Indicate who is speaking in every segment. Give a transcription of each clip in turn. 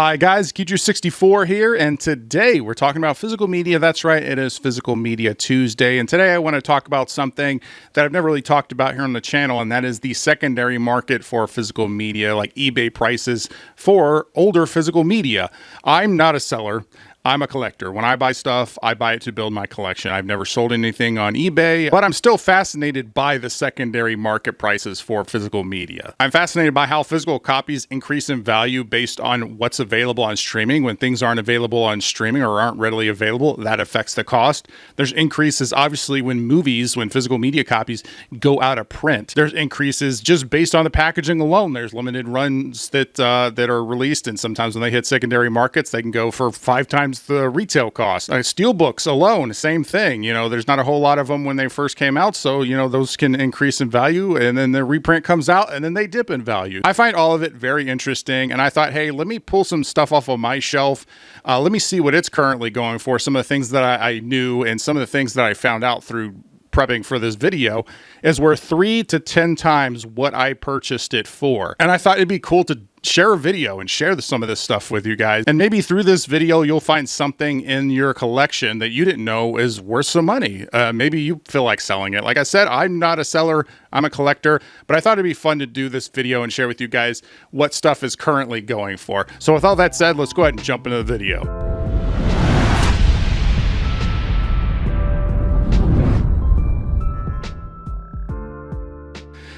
Speaker 1: Hi guys, Keecher64 here, and today we're talking about physical media. That's right, it is Physical Media Tuesday, and today I want to talk about something that I've never really talked about here on the channel, and that is the secondary market for physical media, like eBay prices for older physical media. I'm not a seller. I'm a collector. When I buy stuff, I buy it to build my collection. I've never sold anything on eBay, but I'm still fascinated by the secondary market prices for physical media. I'm fascinated by how physical copies increase in value based on what's available on streaming. When things aren't available on streaming or aren't readily available, that affects the cost. There's increases, obviously, when physical media copies go out of print. There's increases just based on the packaging alone. There's limited runs that are released, and sometimes when they hit secondary markets, they can go for 5 times the retail cost. Steelbooks alone, same thing. There's not a whole lot of them when they first came out, so those can increase in value, and then the reprint comes out and then they dip in value. I find all of it very interesting, and I thought, hey, let me pull some stuff off of my shelf. Let me see what it's currently going for, some of the things that I knew and some of the things that I found out through prepping for this video is worth 3 to 10 times what I purchased it for. And I thought it'd be cool to share a video and share some of this stuff with you guys. And maybe through this video, you'll find something in your collection that you didn't know is worth some money. Maybe you feel like selling it. Like I said, I'm not a seller, I'm a collector, but I thought it'd be fun to do this video and share with you guys what stuff is currently going for. So with all that said, let's go ahead and jump into the video.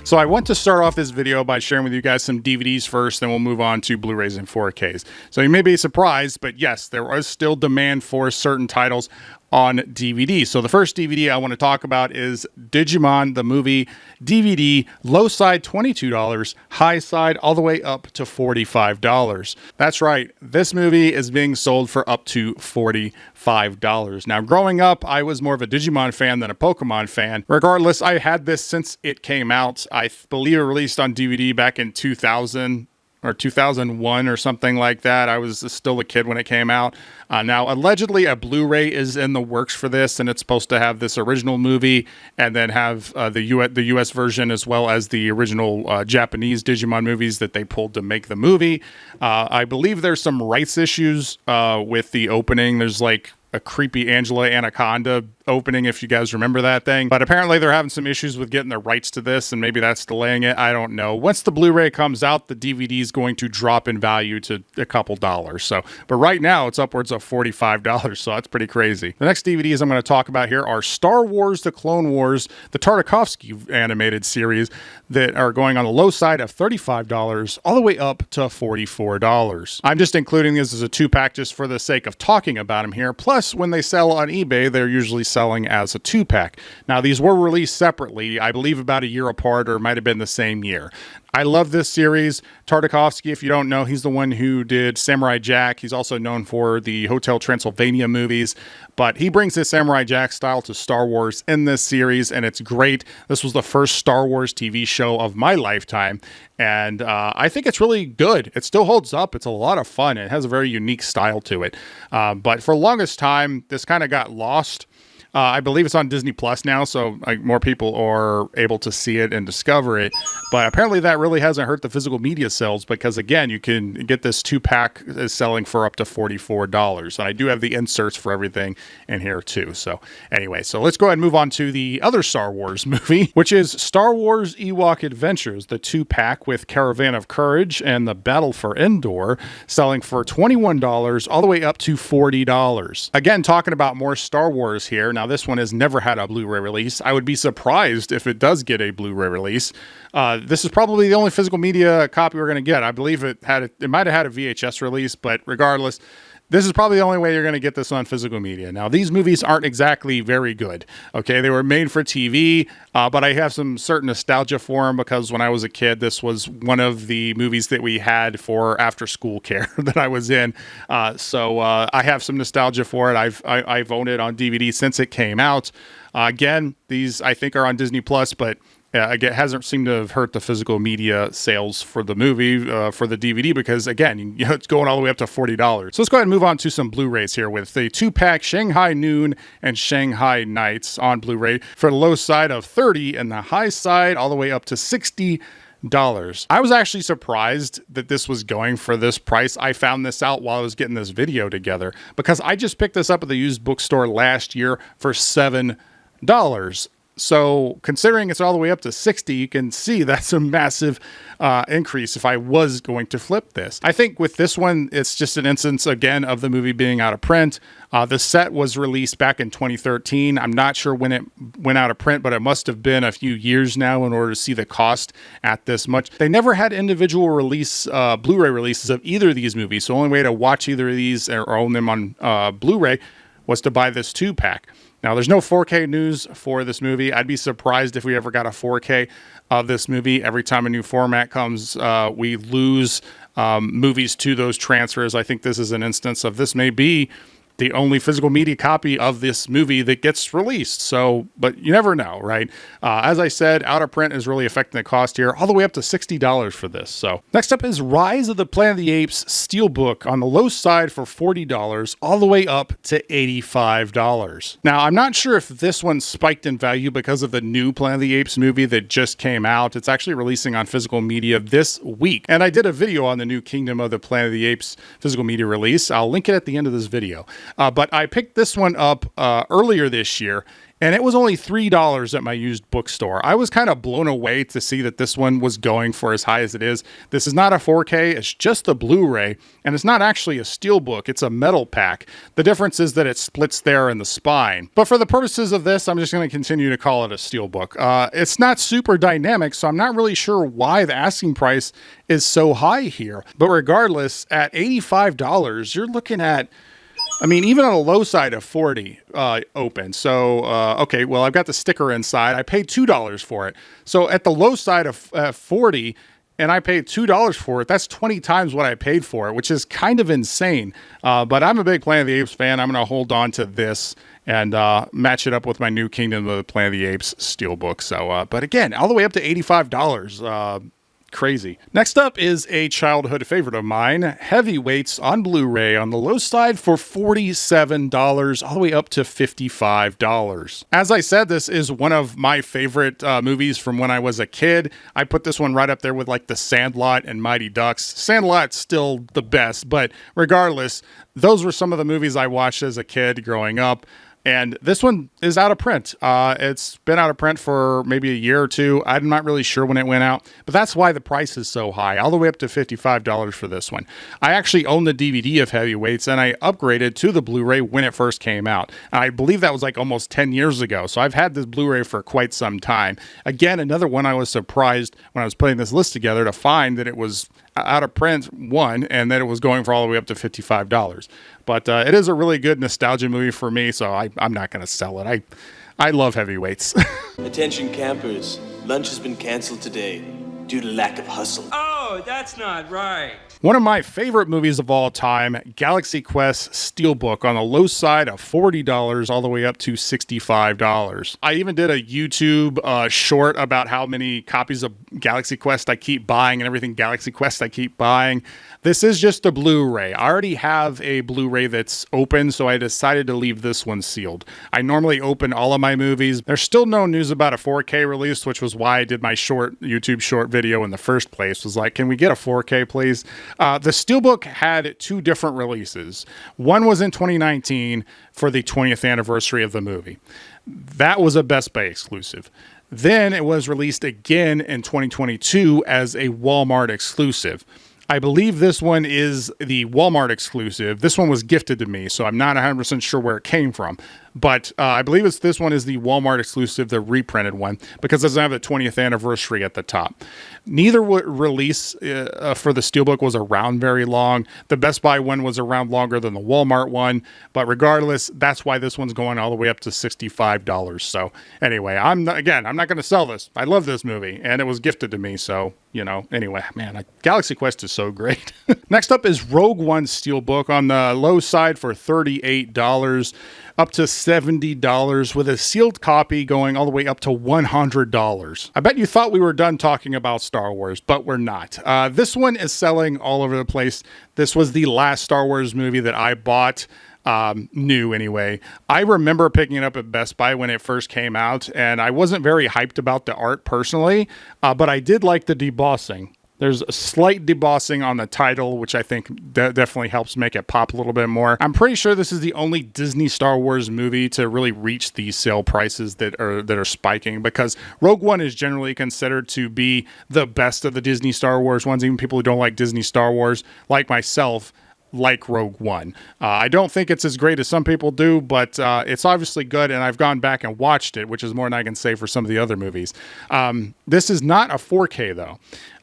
Speaker 1: So I want to start off this video by sharing with you guys some DVDs first, then we'll move on to Blu-rays and 4Ks. So you may be surprised, but yes, there was still demand for certain titles on DVD. So the first DVD I want to talk about is Digimon, the movie DVD, low side $22, high side all the way up to $45. That's right, this movie is being sold for up to $45. Now, growing up, I was more of a Digimon fan than a Pokemon fan. Regardless, I had this since it came out. I believe it released on DVD back in 2000. Or 2001 or something like that. I was still a kid when it came out. Now, allegedly, a Blu-ray is in the works for this, and it's supposed to have this original movie and then have the US version as well as the original Japanese Digimon movies that they pulled to make the movie. I believe there's some rights issues with the opening. There's like a creepy Angela Anaconda opening, if you guys remember that thing. But apparently they're having some issues with getting the rights to this, and maybe that's delaying it. I don't know. Once the Blu-ray comes out, the DVD is going to drop in value to a couple dollars. But right now it's upwards of $45, so that's pretty crazy. The next DVDs I'm going to talk about here are Star Wars: The Clone Wars, the Tartakovsky animated series, that are going on the low side of $35 all the way up to $44. I'm just including this as a 2-pack just for the sake of talking about them here. Plus, when they sell on eBay, they're usually selling as a 2-pack. Now, these were released separately, I believe about a year apart, or it might have been the same year. I love this series. Tartakovsky, if you don't know, he's the one who did Samurai Jack. He's also known for the Hotel Transylvania movies, but he brings his Samurai Jack style to Star Wars in this series, and it's great. This was the first Star Wars TV show of my lifetime, and I think it's really good. It still holds up. It's a lot of fun. It has a very unique style to it. But for the longest time, this kind of got lost. I believe it's on Disney Plus now, so more people are able to see it and discover it. But apparently that really hasn't hurt the physical media sales because, again, you can get this 2-pack is selling for up to $44. And I do have the inserts for everything in here, too. So anyway, so let's go ahead and move on to the other Star Wars movie, which is Star Wars Ewok Adventures, the 2-pack with Caravan of Courage and the Battle for Endor, selling for $21 all the way up to $40. Again, talking about more Star Wars here. Now, this one has never had a Blu-ray release. I would be surprised if it does get a Blu-ray release. This is probably the only physical media copy we're going to get. I believe it might have had a VHS release, but regardless, this is probably the only way you're going to get this on physical media. Now, these movies aren't exactly very good. Okay, they were made for TV, but I have some certain nostalgia for them because when I was a kid, this was one of the movies that we had for after-school care that I was in. So I have some nostalgia for it. I've owned it on DVD since it came out. Again, these I think are on Disney Plus, but it hasn't seemed to have hurt the physical media sales for the movie, for the DVD, because again, it's going all the way up to $40. So let's go ahead and move on to some Blu-rays here with the 2-pack Shanghai Noon and Shanghai Nights on Blu-ray for the low side of $30 and the high side all the way up to $60. I was actually surprised that this was going for this price. I found this out while I was getting this video together because I just picked this up at the used bookstore last year for $7. So considering it's all the way up to 60, you can see that's a massive increase if I was going to flip this. I think with this one, it's just an instance, again, of the movie being out of print. The set was released back in 2013. I'm not sure when it went out of print, but it must have been a few years now in order to see the cost at this much. They never had individual release, Blu-ray releases of either of these movies. So the only way to watch either of these or own them on Blu-ray was to buy this 2-pack. Now, there's no 4K news for this movie. I'd be surprised if we ever got a 4K of this movie. Every time a new format comes, we lose movies to those transfers. I think this is an instance of this may be the only physical media copy of this movie that gets released. So, but you never know, right? As I said, out of print is really affecting the cost here, all the way up to $60 for this. So next up is Rise of the Planet of the Apes Steelbook on the low side for $40, all the way up to $85. Now, I'm not sure if this one spiked in value because of the new Planet of the Apes movie that just came out. It's actually releasing on physical media this week. And I did a video on the new Kingdom of the Planet of the Apes physical media release. I'll link it at the end of this video. But I picked this one up earlier this year, and it was only $3 at my used bookstore. I was kind of blown away to see that this one was going for as high as it is. This is not a 4K, it's just a Blu-ray, and it's not actually a steelbook, it's a metal pack. The difference is that it splits there in the spine. But for the purposes of this, I'm just going to continue to call it a steelbook. It's not super dynamic, so I'm not really sure why the asking price is so high here. But regardless, at $85, you're looking at, I mean, even on a low side of 40 open. So, okay, well, I've got the sticker inside. I paid $2 for it. So at the low side of 40, and I paid $2 for it, that's 20 times what I paid for it, which is kind of insane. But I'm a big Planet of the Apes fan. I'm going to hold on to this and match it up with my new Kingdom of the Planet of the Apes steelbook. So, but again, all the way up to $85. Crazy. Next up is a childhood favorite of mine, Heavyweights on Blu-ray on the low side for $47, all the way up to $55. As I said, this is one of my favorite movies from when I was a kid. I put this one right up there with like The Sandlot and Mighty Ducks. Sandlot's still the best, but regardless, those were some of the movies I watched as a kid growing up. And this one is out of print. It's been out of print for maybe a year or two. I'm not really sure when it went out, but that's why the price is so high, all the way up to $55 for this one. I actually own the DVD of Heavyweights, and I upgraded to the Blu-ray when it first came out. I believe that was like almost 10 years ago, so I've had this Blu-ray for quite some time. Again, another one I was surprised when I was putting this list together to find that it was out of print, one, and that it was going for all the way up to $55. But it is a really good nostalgia movie for me, so I'm not going to sell it. I love Heavyweights.
Speaker 2: Attention campers, lunch has been canceled today due to lack of hustle.
Speaker 3: Oh, that's not right.
Speaker 1: One of my favorite movies of all time, Galaxy Quest Steelbook on the low side of $40 all the way up to $65. I even did a YouTube short about how many copies of Galaxy Quest I keep buying and everything Galaxy Quest I keep buying. This is just a Blu-ray. I already have a Blu-ray that's open, so I decided to leave this one sealed. I normally open all of my movies. There's still no news about a 4K release, which was why I did my short YouTube short video in the first place. Was like, can we get a 4K, please? The Steelbook had two different releases. One was in 2019 for the 20th anniversary of the movie. That was a Best Buy exclusive. Then it was released again in 2022 as a Walmart exclusive. I believe this one is the Walmart exclusive. This one was gifted to me, so I'm not 100% sure where it came from. But I believe this one is the Walmart exclusive, the reprinted one, because it doesn't have the 20th anniversary at the top. Neither release for the Steelbook was around very long. The Best Buy one was around longer than the Walmart one. But regardless, that's why this one's going all the way up to $65. So anyway, I'm not going to sell this. I love this movie, and it was gifted to me. So, anyway, man, Galaxy Quest is so great. Next up is Rogue One Steelbook on the low side for $38. Up to $70 with a sealed copy going all the way up to $100. I bet you thought we were done talking about Star Wars, but we're not. This one is selling all over the place. This was the last Star Wars movie that I bought. new anyway. I remember picking it up at Best Buy when it first came out, and I wasn't very hyped about the art personally, but I did like the debossing. There's a slight debossing on the title, which I think definitely helps make it pop a little bit more. I'm pretty sure this is the only Disney Star Wars movie to really reach these sale prices that are spiking, because Rogue One is generally considered to be the best of the Disney Star Wars ones. Even people who don't like Disney Star Wars, like myself, like Rogue One. I don't think it's as great as some people do, but it's obviously good, and I've gone back and watched it, which is more than I can say for some of the other movies. This is not a 4K, though.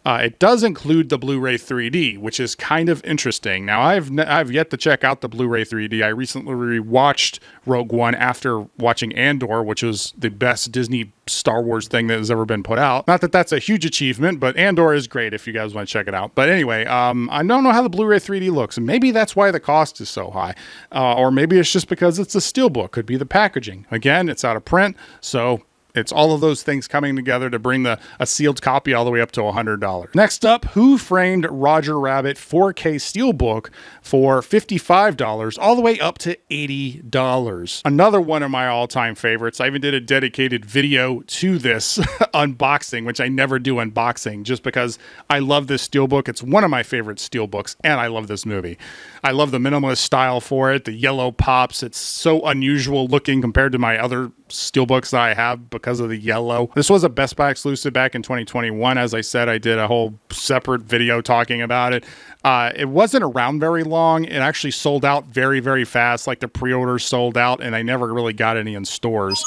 Speaker 1: It does include the Blu-ray 3D, which is kind of interesting. Now, I've yet to check out the Blu-ray 3D. I recently rewatched Rogue One after watching Andor, which was the best Disney Star Wars thing that has ever been put out. Not that that's a huge achievement, but Andor is great if you guys want to check it out. But anyway, I don't know how the Blu-ray 3D looks, and maybe that's why the cost is so high. Or maybe it's just because it's a steelbook. Could be the packaging. Again, it's out of print, so it's all of those things coming together to bring a sealed copy all the way up to $100. Next up, Who Framed Roger Rabbit 4K Steelbook for $55, all the way up to $80. Another one of my all-time favorites. I even did a dedicated video to this unboxing, which I never do unboxing, just because I love this steelbook. It's one of my favorite steelbooks, and I love this movie. I love the minimalist style for it. The yellow pops. It's so unusual looking compared to my other steelbooks that I have because of the yellow. This was a Best Buy exclusive back in 2021. As I said, I did a whole separate video talking about it. It wasn't around very long. It actually sold out very, very fast. Like the pre-orders sold out, and I never really got any in stores.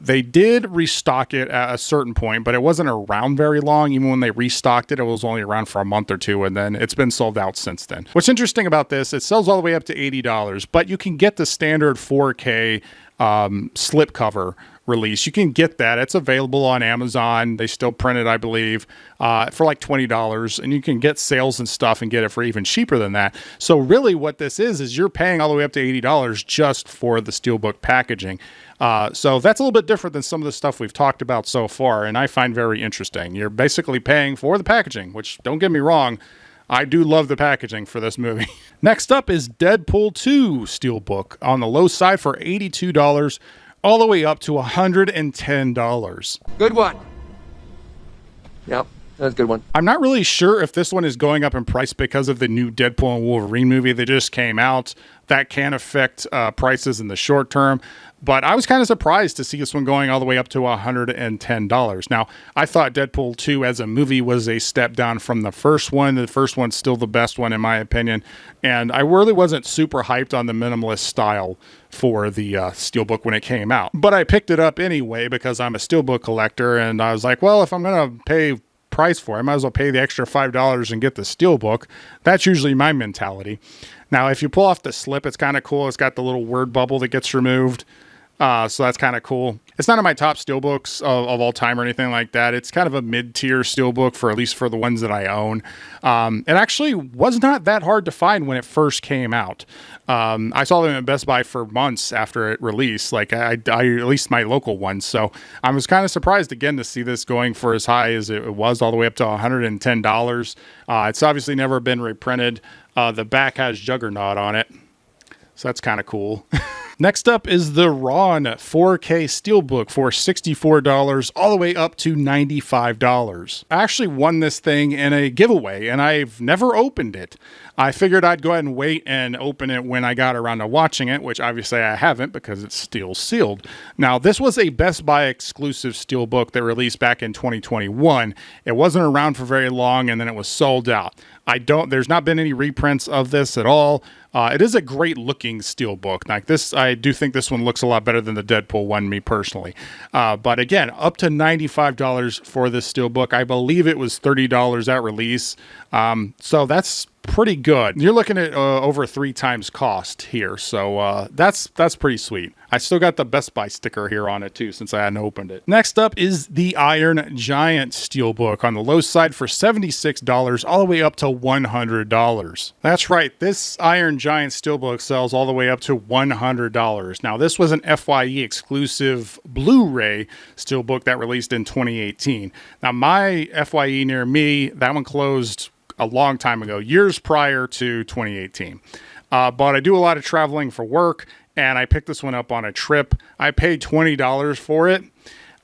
Speaker 1: They did restock it at a certain point, but it wasn't around very long. Even when they restocked it, it was only around for a month or two, and then it's been sold out since then. What's interesting about this, it sells all the way up to $80, but you can get the standard 4K slipcover release. You can get that. It's available on Amazon. They still print it, I believe, for like $20, and you can get sales and stuff and get it for even cheaper than that. So really what this is you're paying all the way up to $80 just for the steelbook packaging. So that's a little bit different than some of the stuff we've talked about so far, and I find very interesting. You're basically paying for the packaging, which, don't get me wrong, I do love the packaging for this movie. Next up is Deadpool 2 Steelbook on the low side for $82, all the way up to $110.
Speaker 4: Good one. Yep, that's a good one.
Speaker 1: I'm not really sure if this one is going up in price because of the new Deadpool and Wolverine movie that just came out. That can affect prices in the short term. But I was kind of surprised to see this one going all the way up to $110. Now, I thought Deadpool 2 as a movie was a step down from the first one. The first one's still the best one, in my opinion. And I really wasn't super hyped on the minimalist style for the steelbook when it came out. But I picked it up anyway because I'm a steelbook collector. And I was like, well, if I'm going to pay price for it, I might as well pay the extra $5 and get the steelbook. That's usually my mentality. Now, if you pull off the slip, it's kind of cool. It's got the little word bubble that gets removed. So that's kind of cool. It's not in my top steelbooks of all time or anything like that. It's kind of a mid-tier steelbook for at least for the ones that I own. It actually was not that hard to find when it first came out. I saw them at Best Buy for months after it released, like I at least my local ones. So I was kind of surprised again to see this going for as high as it was, all the way up to $110. It's obviously never been reprinted. The back has Juggernaut on it, so that's kind of cool. Next up is the Ron 4K Steelbook for $64, all the way up to $95. I actually won this thing in a giveaway, and I've never opened it. I figured I'd go ahead and wait and open it when I got around to watching it, which obviously I haven't because it's still sealed. Now, this was a Best Buy exclusive steelbook that released back in 2021. It wasn't around for very long, and then it was sold out. There's not been any reprints of this at all. It is a great looking steelbook. Like this, I do think this one looks a lot better than the Deadpool one, me personally. But again, up to $95 for this steelbook. I believe it was $30 at release. So that's pretty good. You're looking at over 3 times cost here. So that's pretty sweet. I still got the Best Buy sticker here on it too, since I hadn't opened it. Next up is the Iron Giant Steelbook on the low side for $76, all the way up to $100. That's right. This Iron Giant Steelbook sells all the way up to $100. Now, this was an FYE exclusive Blu-ray Steelbook that released in 2018. Now, my FYE near me, that one closed a long time ago, years prior to 2018. but I do a lot of traveling for work, and I picked this one up on a trip. I paid $20 for it.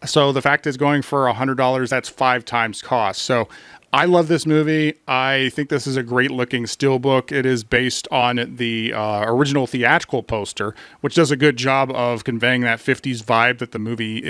Speaker 1: So the fact it's going for $100, that's 5 times cost. So I love this movie. I think this is a great looking steelbook. It is based on the original theatrical poster, which does a good job of conveying that 50s vibe that the movie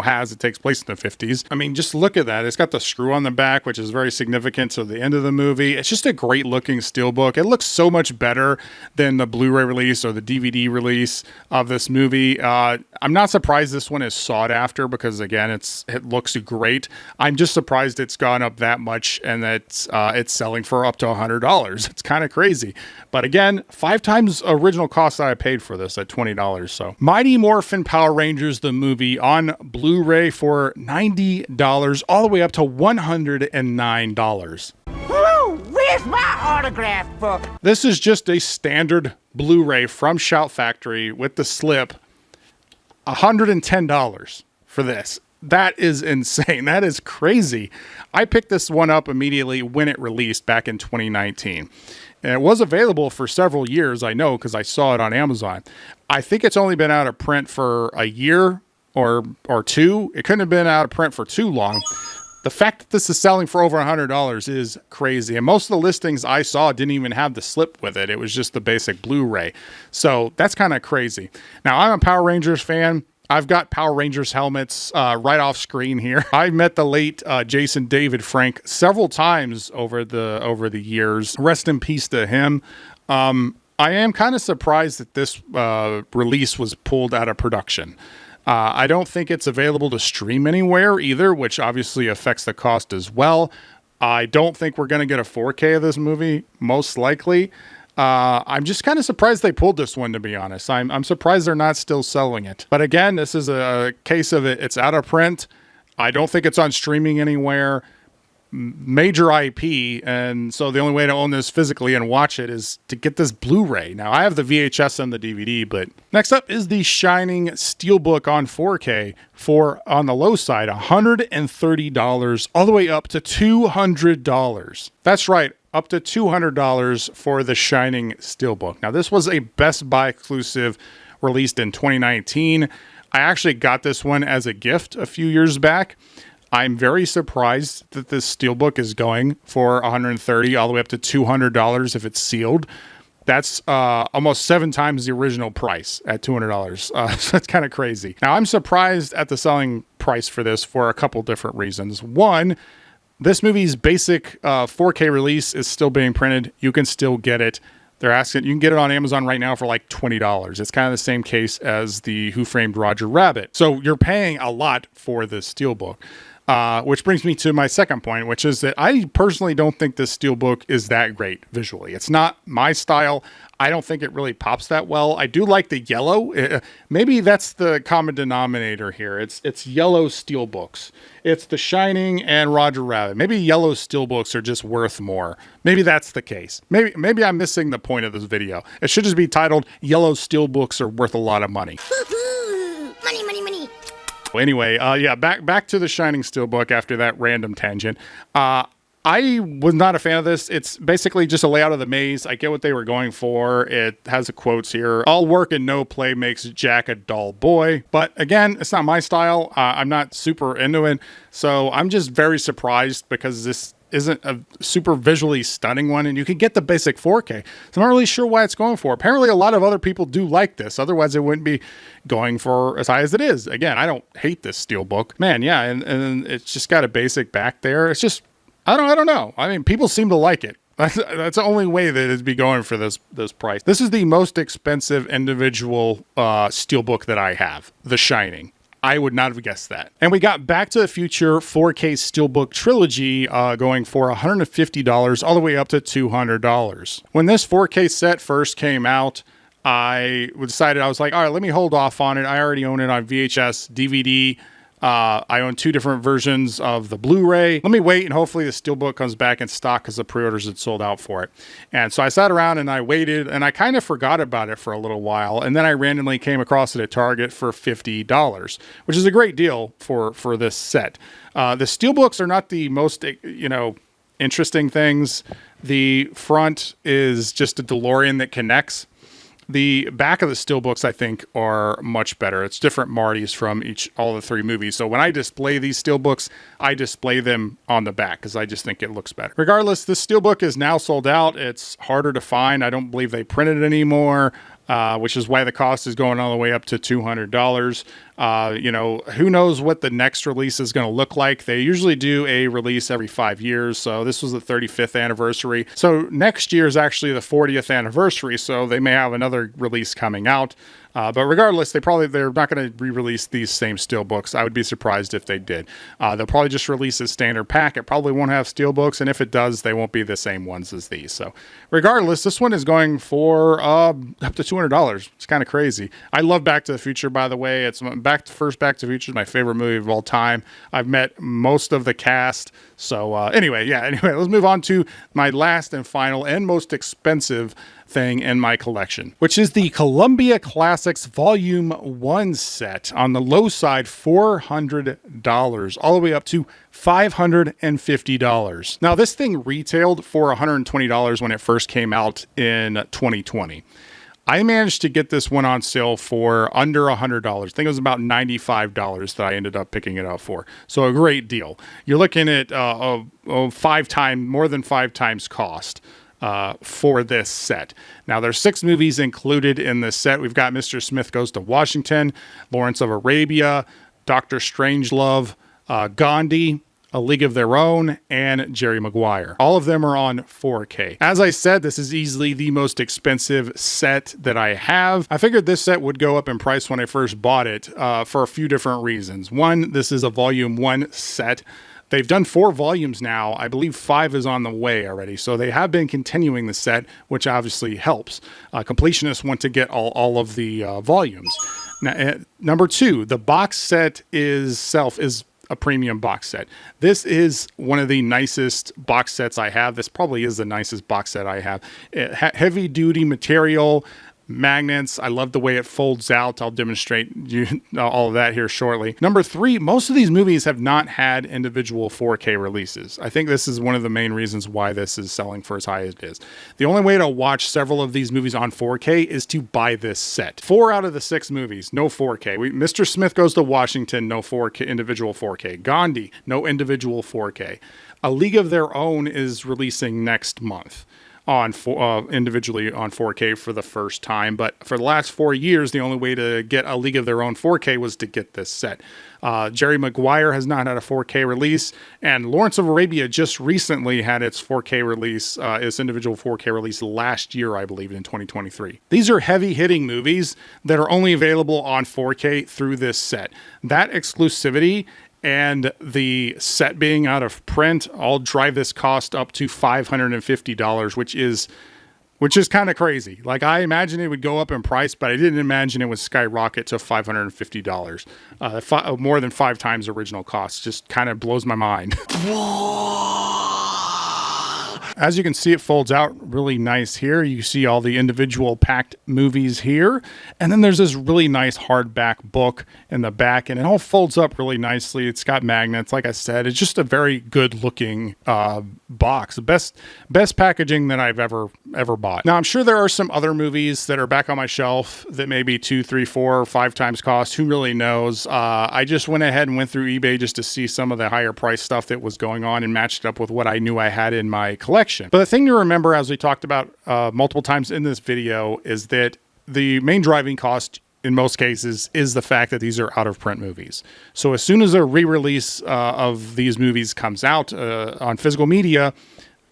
Speaker 1: has. It takes place in the 50s. I mean, just look at that. It's got the screw on the back, which is very significant to the end of the movie. It's just a great looking steelbook. It looks so much better than the Blu-ray release or the DVD release of this movie. I'm not surprised this one is sought after because, again, it looks great. I'm just surprised it's gone up that much and that it's selling for up to $100. It's kind of crazy. But again, 5 times original cost that I paid for this at $20. So Mighty Morphin Power Rangers, the movie, on Blu-ray for $90 all the way up to $109.
Speaker 5: Woo! Where's my autograph book?
Speaker 1: This is just a standard Blu-ray from Shout Factory with the slip. $110 for this. That is insane. That is crazy. I picked this one up immediately when it released back in 2019. And it was available for several years, I know, because I saw it on Amazon. I think it's only been out of print for a year or two. It couldn't have been out of print for too long. The fact that this is selling for over $100 is crazy. And most of the listings I saw didn't even have the slip with it. It was just the basic Blu-ray. So that's kind of crazy. Now, I'm a Power Rangers fan. I've got Power Rangers helmets right off screen here. I met the late Jason David Frank several times over the years. Rest in peace to him. I am kind of surprised that this release was pulled out of production. I don't think it's available to stream anywhere either, which obviously affects the cost as well. I don't think we're going to get a 4K of this movie, most likely. I'm just kind of surprised they pulled this one, to be honest. I'm surprised they're not still selling it. But again, this is a case of it's out of print. I don't think it's on streaming anywhere. Major IP, and so the only way to own this physically and watch it is to get this Blu-ray. Now, I have the VHS and the DVD, but next up is the Shining Steelbook on 4K for, on the low side, $130 all the way up to $200. That's right, up to $200 for the Shining Steelbook. Now, this was a Best Buy exclusive released in 2019. I actually got this one as a gift a few years back. I'm very surprised that this steelbook is going for $130 all the way up to $200 if it's sealed. That's almost 7 times the original price at $200. So that's kind of crazy. Now, I'm surprised at the selling price for this for a couple different reasons. One, this movie's basic 4K release is still being printed. You can still get it. They're asking, you can get it on Amazon right now for like $20. It's kind of the same case as the Who Framed Roger Rabbit. So you're paying a lot for this steelbook. Which brings me to my second point, which is that I personally don't think this steelbook is that great visually. It's not my style. I don't think it really pops that well. I do like the yellow. Maybe that's the common denominator here. It's yellow steelbooks. It's The Shining and Roger Rabbit. Maybe yellow steelbooks are just worth more. Maybe that's the case. Maybe I'm missing the point of this video. It should just be titled "Yellow Steelbooks Are Worth a Lot of Money."
Speaker 5: Money, money, money.
Speaker 1: Anyway, back to the Shining Steelbook after that random tangent. I was not a fan of this. It's basically just a layout of the maze. I get what they were going for. It has the quotes here. All work and no play makes Jack a dull boy. But again, it's not my style. I'm not super into it. So I'm just very surprised because this isn't a super visually stunning one, and you can get the basic 4K. So I'm not really sure why it's going for. Apparently, a lot of other people do like this. Otherwise, it wouldn't be going for as high as it is. Again, I don't hate this steelbook. Man, yeah, and it's just got a basic back there. It's just, I don't know. I mean, people seem to like it. That's the only way that it'd be going for this price. This is the most expensive individual steelbook that I have, The Shining. I would not have guessed that. And we got Back to the Future 4K Steelbook Trilogy going for $150 all the way up to $200. When this 4K set first came out, I decided, I was like, all right, let me hold off on it. I already own it on VHS, DVD. I own 2 different versions of the Blu-ray. Let me wait and hopefully the steelbook comes back in stock because the pre-orders had sold out for it. And so I sat around and I waited and I kind of forgot about it for a little while. And then I randomly came across it at Target for $50, which is a great deal for this set. The steelbooks are not the most, interesting things. The front is just a DeLorean that connects. The back of the steelbooks, I think, are much better. It's different Martys from all the 3 movies. So when I display these steelbooks, I display them on the back because I just think it looks better. Regardless, this steelbook is now sold out. It's harder to find. I don't believe they print it anymore, which is why the cost is going all the way up to $200. Who knows what the next release is going to look like. They usually do a release every 5 years. So this was the 35th anniversary. So next year is actually the 40th anniversary. So they may have another release coming out. But regardless, they're not going to re-release these same steelbooks. I would be surprised if they did. They'll probably just release a standard pack. It probably won't have steelbooks, and if it does, they won't be the same ones as these. So regardless, this one is going for up to $200. It's kind of crazy. I love Back to the Future, by the way. It's Back to the Future is my favorite movie of all time. I've met most of the cast. So anyway, let's move on to my last and final and most expensive thing in my collection, which is the Columbia Classics Volume 1 set. On the low side, $400, all the way up to $550. Now, this thing retailed for $120 when it first came out in 2020. I managed to get this one on sale for under $100. I think it was about $95 that I ended up picking it up for. So a great deal. You're looking at more than 5 times cost for this set. Now, there's 6 movies included in this set. We've got Mr. Smith Goes to Washington, Lawrence of Arabia, Dr. Strangelove, Gandhi, A League of Their Own, and Jerry Maguire. All of them are on 4K. As I said, this is easily the most expensive set that I have. I figured this set would go up in price when I first bought it for a few different reasons. One, this is a Volume 1 set. They've done 4 volumes now. I believe 5 is on the way already. So they have been continuing the set, which obviously helps. Completionists want to get all of the volumes. Now, number 2, the box set is a premium box set. This is one of the nicest box sets I have. This probably is the nicest box set I have. Heavy duty material, magnets. I love the way it folds out. I'll demonstrate all of that here shortly. Number 3, most of these movies have not had individual 4K releases. I think this is one of the main reasons why this is selling for as high as it is. The only way to watch several of these movies on 4K is to buy this set. 4 out of the 6 movies, no 4K. Mr. Smith Goes to Washington, no 4K, individual 4K. Gandhi, no individual 4K. A League of Their Own is releasing next month individually on 4K for the first time. But for the last 4 years, the only way to get A League of Their Own 4K was to get this set. Jerry Maguire has not had a 4K release, and Lawrence of Arabia just recently had its 4K release, its individual 4K release last year, I believe, in 2023. These are heavy-hitting movies that are only available on 4K through this set. That exclusivity and the set being out of print, I'll drive this cost up to $550, which is kind of crazy. Like, I imagined it would go up in price, but I didn't imagine it would skyrocket to $550. More than 5 times original cost. Just kind of blows my mind. As you can see, it folds out really nice here. You see all the individual packed movies here. And then there's this really nice hardback book in the back, and it all folds up really nicely. It's got magnets. Like I said, it's just a very good looking box. The best packaging that I've ever bought. Now, I'm sure there are some other movies that are back on my shelf that may be 2, 3, 4, or 5 times cost. Who really knows? I just went ahead and went through eBay just to see some of the higher price stuff that was going on and matched it up with what I knew I had in my collection. But the thing to remember, as we talked about multiple times in this video, is that the main driving cost in most cases is the fact that these are out of print movies. So as soon as a re-release of these movies comes out on physical media,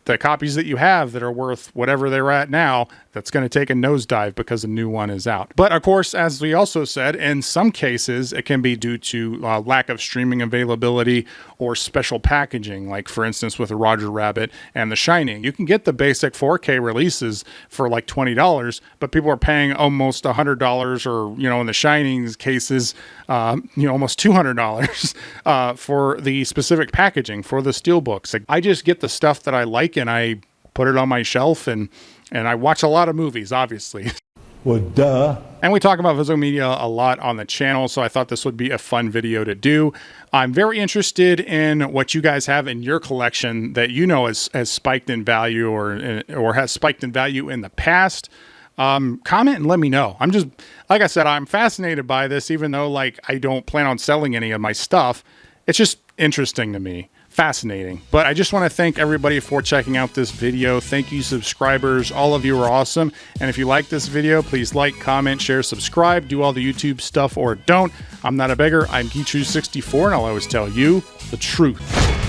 Speaker 1: the copies that you have that are worth whatever they're at now, that's going to take a nosedive because a new one is out. But of course, as we also said, in some cases, it can be due to lack of streaming availability or special packaging, like for instance with Roger Rabbit and The Shining. You can get the basic 4K releases for like $20, but people are paying almost $100 or, in The Shining's cases, almost $200 for the specific packaging for the steelbooks. Like, I just get the stuff that I like and I put it on my shelf, and I watch a lot of movies, obviously.
Speaker 6: Well, duh.
Speaker 1: And we talk about physical media a lot on the channel, so I thought this would be a fun video to do. I'm very interested in what you guys have in your collection that has spiked in value or has spiked in value in the past. comment and let me know. I'm just, like I said, I'm fascinated by this, even though like I don't plan on selling any of my stuff. It's just interesting to me. Fascinating. But I just want to thank everybody for checking out this video. Thank you, subscribers. All of you are awesome. And if you like this video, please like, comment, share, subscribe, do all the YouTube stuff or don't. I'm not a beggar. I'm Geetrue64, and I'll always tell you the truth.